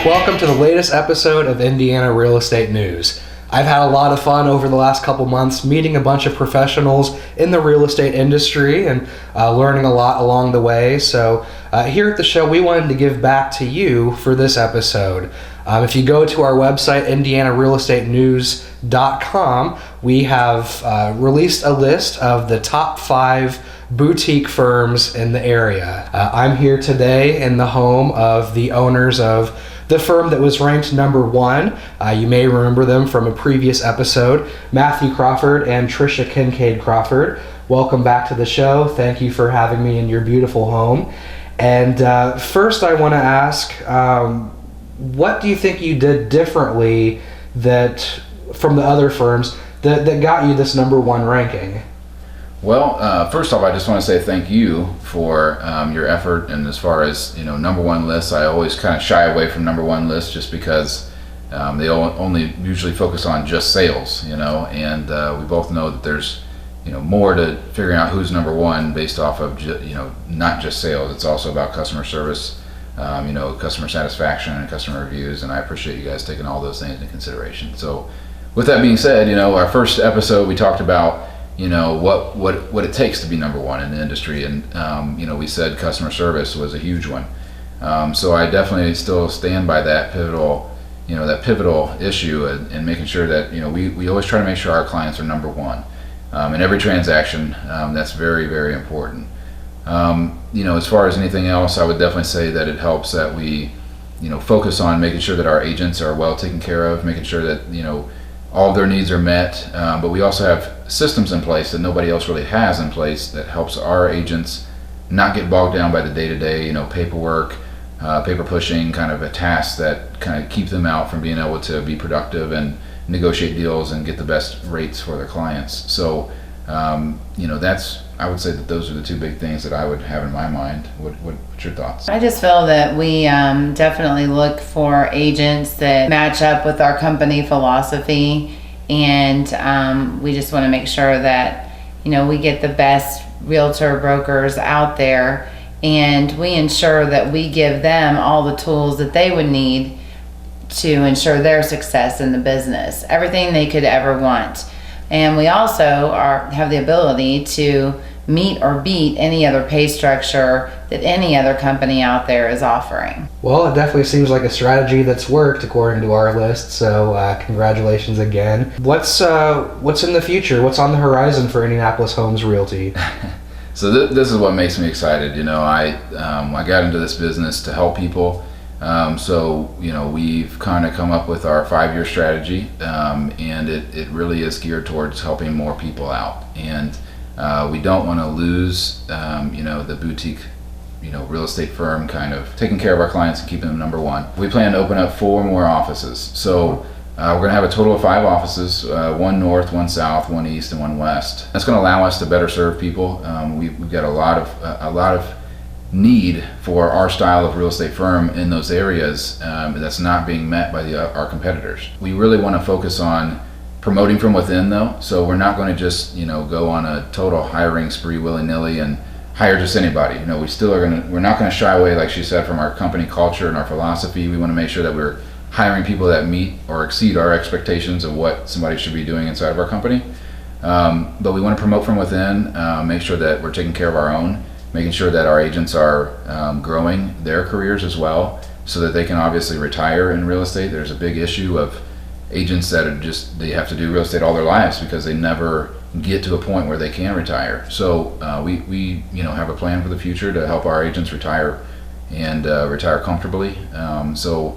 Welcome to the latest episode of Indiana Real Estate News. I've had a lot of fun over the last couple months meeting a bunch of professionals in the real estate industry and learning a lot along the way. So here at the show, we wanted to give back to you for this episode. If you go to our website, indianarealestatenews.com, we have released a list of the top 5 boutique firms in the area. I'm here today in the home of the owners of the firm that was ranked number 1. You may remember them from a previous episode, Matthew Crawford and Tricia Kincaid Crawford. Welcome back to the show. Thank you for having me in your beautiful home. And first I want to ask, what do you think you did differently from the other firms that got you this number 1 ranking? Well, first off, I just want to say thank you for your effort. And as far as number 1 lists, I always kind of shy away from number 1 lists just because they only usually focus on just sales, and we both know that there's more to figuring out who's number 1 based off of not just sales. It's also about customer service, customer satisfaction and customer reviews, and I appreciate you guys taking all those things into consideration. So with that being said, our first episode we talked about what it takes to be number 1 in the industry, and we said customer service was a huge one. So I definitely still stand by that pivotal issue, and making sure that we always try to make sure our clients are number 1 in every transaction. That's very, very important. As far as anything else, I would definitely say that it helps that we focus on making sure that our agents are well taken care of, making sure that all of their needs are met, but we also have systems in place that nobody else really has in place that helps our agents not get bogged down by the day-to-day, paperwork, paper pushing, kind of a task that kind of keep them out from being able to be productive and negotiate deals and get the best rates for their clients. So, I would say that those are the 2 big things that I would have in my mind. What's your thoughts? I just feel that we definitely look for agents that match up with our company philosophy, and we just want to make sure that we get the best realtor brokers out there, and we ensure that we give them all the tools that they would need to ensure their success in the business, everything they could ever want. And we also have the ability to meet or beat any other pay structure that any other company out there is offering. Well, it definitely seems like a strategy that's worked according to our list, so congratulations again. What's in the future? What's on the horizon for Indianapolis Homes Realty? So this is what makes me excited. I got into this business to help people. So we've kind of come up with our 5-year strategy, and it really is geared towards helping more people out. And we don't want to lose, the boutique, real estate firm kind of taking care of our clients and keeping them number 1. We plan to open up 4 more offices. So we're going to have a total of 5 offices, 1 north, 1 south, 1 east, and 1 west. That's going to allow us to better serve people. We've got a lot of need for our style of real estate firm in those areas that's not being met by our competitors. We really want to focus on promoting from within, though, so we're not going to just go on a total hiring spree willy-nilly and hire just anybody. We're not going to shy away, like she said, from our company culture and our philosophy. We want to make sure that we're hiring people that meet or exceed our expectations of what somebody should be doing inside of our company, but we want to promote from within, make sure that we're taking care of our own, making sure that our agents are growing their careers as well, so that they can obviously retire in real estate. There's a big issue of agents that they have to do real estate all their lives because they never get to a point where they can retire. So we have a plan for the future to help our agents retire and retire comfortably. So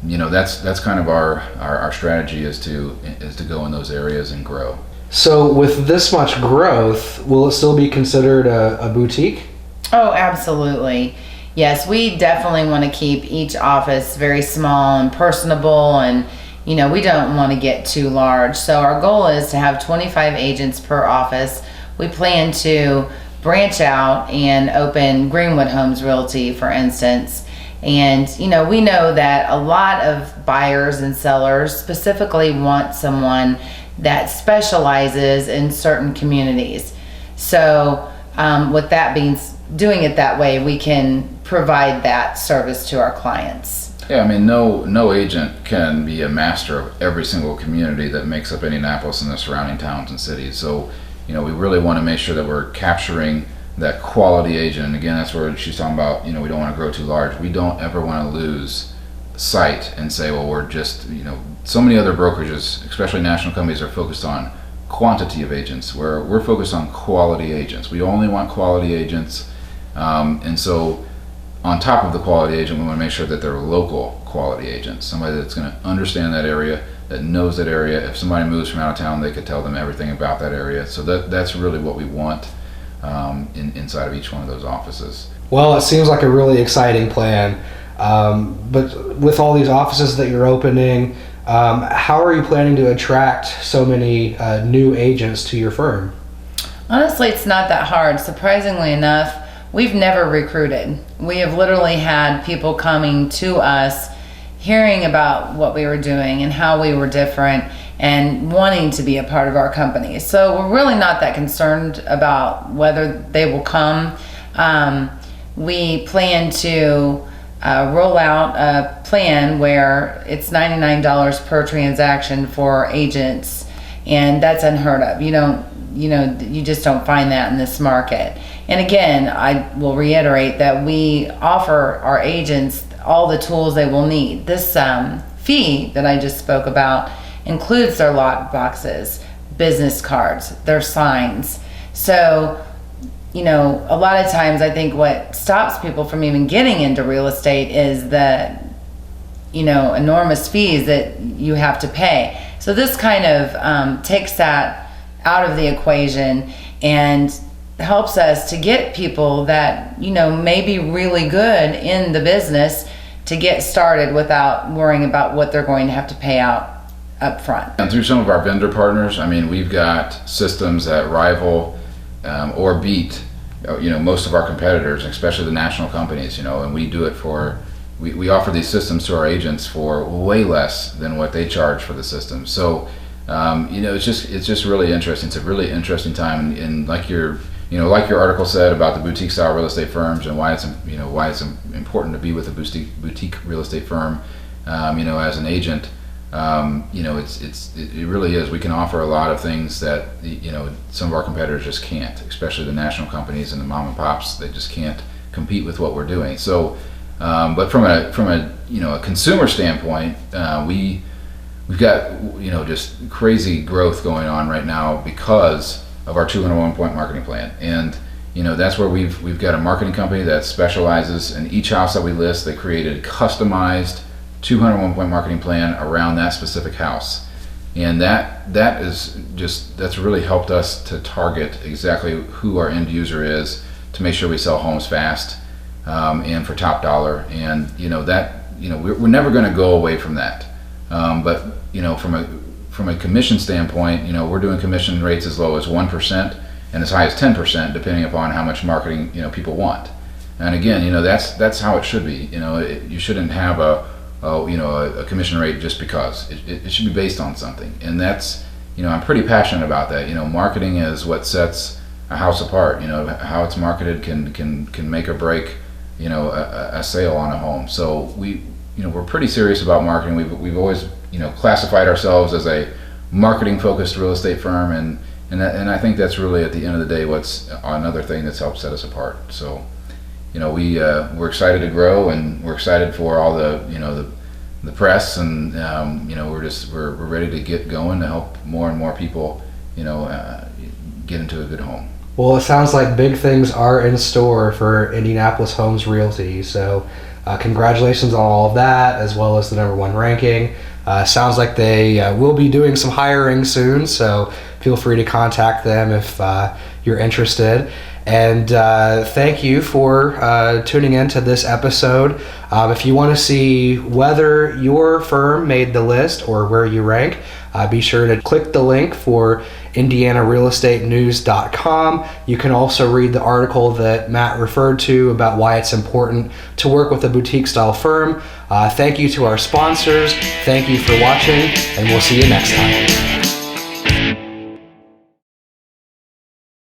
that's kind of our strategy is to go in those areas and grow. So with this much growth, will it still be considered a boutique? Oh, absolutely. Yes, we definitely want to keep each office very small and personable, and we don't want to get too large. So our goal is to have 25 agents per office. We plan to branch out and open Greenwood Homes Realty, for instance. And we know that a lot of buyers and sellers specifically want someone that specializes in certain communities. So with that being doing it that way, we can provide that service to our clients. Yeah, I mean, no agent can be a master of every single community that makes up Indianapolis and the surrounding towns and cities. So, we really want to make sure that we're capturing that quality agent. And again, that's where she's talking about, we don't want to grow too large. We don't ever want to lose sight and say, well, we're just, so many other brokerages, especially national companies, are focused on quantity of agents, where we're focused on quality agents. We only want quality agents. And so on top of the quality agent, we want to make sure that they're local quality agents, somebody that's going to understand that area, that knows that area. If somebody moves from out of town, they could tell them everything about that area. So that's really what we want inside of each one of those offices. Well, it seems like a really exciting plan. But with all these offices that you're opening, how are you planning to attract so many new agents to your firm? Honestly, it's not that hard. Surprisingly enough, we've never recruited. We have literally had people coming to us, hearing about what we were doing and how we were different and wanting to be a part of our company. So we're really not that concerned about whether they will come. We plan to roll out a plan where it's $99 per transaction for agents, and that's unheard of. You just don't find that in this market. And again, I will reiterate that we offer our agents all the tools they will need. This fee that I just spoke about includes their lock boxes, business cards, their signs. So, a lot of times I think what stops people from even getting into real estate is the, enormous fees that you have to pay. So this kind of takes that out of the equation and helps us to get people that, may be really good in the business to get started without worrying about what they're going to have to pay out up front. And through some of our vendor partners, we've got systems that rival or beat, most of our competitors, especially the national companies, and we do it we offer these systems to our agents for way less than what they charge for the system. So, it's just really interesting. It's a really interesting time, and like your article said about the boutique style real estate firms and why it's important to be with a boutique real estate firm, as an agent. It really is. We can offer a lot of things that some of our competitors just can't, especially the national companies and the mom and pops. They just can't compete with what we're doing. So, but from a consumer standpoint, we've got just crazy growth going on right now because of our 201 point marketing plan. And that's where we've got a marketing company that specializes in each house that we list. They created a customized 201 point marketing plan around that specific house, and that's really helped us to target exactly who our end user is, to make sure we sell homes fast and for top dollar. And we're never going to go away from that, but from a commission standpoint, we're doing commission rates as low as 1% and as high as 10%, depending upon how much marketing people want. And again, that's how it should be. You shouldn't have a commission rate just because. It should be based on something, and that's I'm pretty passionate about that. Marketing is what sets a house apart. How it's marketed can make or break a sale on a home. So we're pretty serious about marketing. We've always classified ourselves as a marketing focused real estate firm, and I think that's really, at the end of the day, what's another thing that's helped set us apart. So we're excited to grow, and we're excited for all the press, and we're ready to get going to help more and more people get into a good home. Well, it sounds like big things are in store for Indianapolis Homes Realty. So congratulations on all of that, as well as the #1 ranking. Sounds like they will be doing some hiring soon, so feel free to contact them if you're interested. And thank you for tuning in to this episode. If you want to see whether your firm made the list or where you rank, be sure to click the link for IndianaRealEstateNews.com. You can also read the article that Matt referred to about why it's important to work with a boutique style firm. Thank you to our sponsors. Thank you for watching, and we'll see you next time.